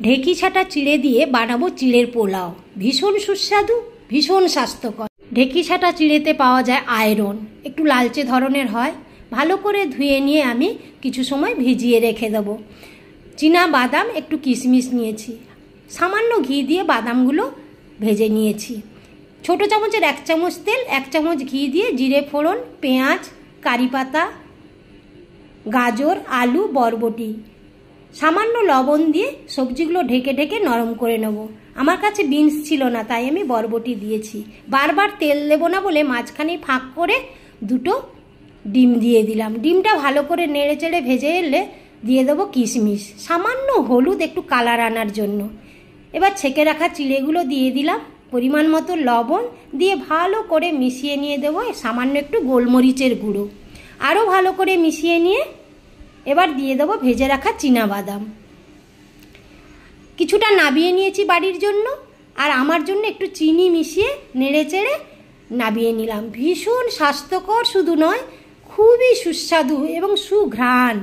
ঢেঁকি ছাটা চিড়ে দিয়ে বানাবো চিড়ের পোলাও। ভীষণ সুস্বাদু, ভীষণ স্বাস্থ্যকর। ঢেঁকি ছাটা চিড়েতে পাওয়া যায় আয়রন, একটু লালচে ধরনের হয়। ভালো করে ধুয়ে নিয়ে আমি কিছু সময় ভিজিয়ে রেখে দেবো। চীনা বাদাম, একটু কিশমিশ নিয়েছি, সামান্য ঘি দিয়ে বাদামগুলো ভেজে নিয়েছি। ছোটো চামচের 1 চামচ তেল, 1 চামচ ঘি দিয়ে জিরে ফোড়ন, পেঁয়াজ, কারি পাতা, গাজর, আলু, বরবটি, সামান্য লবণ দিয়ে সবজিগুলো ঢেকে ঢেকে নরম করে নেব। আমার কাছে বিনস ছিল না, তাই আমি বরবটি দিয়েছি। বারবার তেল দেবো না বলে মাঝখানে ফাঁক করে 2টো ডিম দিয়ে দিলাম। ডিমটা ভালো করে নেড়ে চেড়ে ভেজে এলে দিয়ে দেবো কিশমিশ, সামান্য হলুদ, একটু কালার আনার জন্য। এবার ছেঁকে রাখা চিড়েগুলো দিয়ে দিলাম, পরিমাণ মতো লবণ দিয়ে ভালো করে মিশিয়ে নিয়ে দেবো, সামান্য একটু গোলমরিচের গুঁড়ো। আরও ভালো করে মিশিয়ে নিয়ে এবার দিয়ে দেবো ভেজে রাখা চীনা বাদাম। কিছুটা নাবিয়ে নিয়েছি বাড়ির জন্য, আর আমার জন্য একটু চিনি মিশিয়ে নেড়ে চেড়ে নাবিয়ে নিলাম। ভীষণ স্বাস্থ্যকর শুধু নয়, খুবই সুস্বাদু এবং সুঘ্রাণ।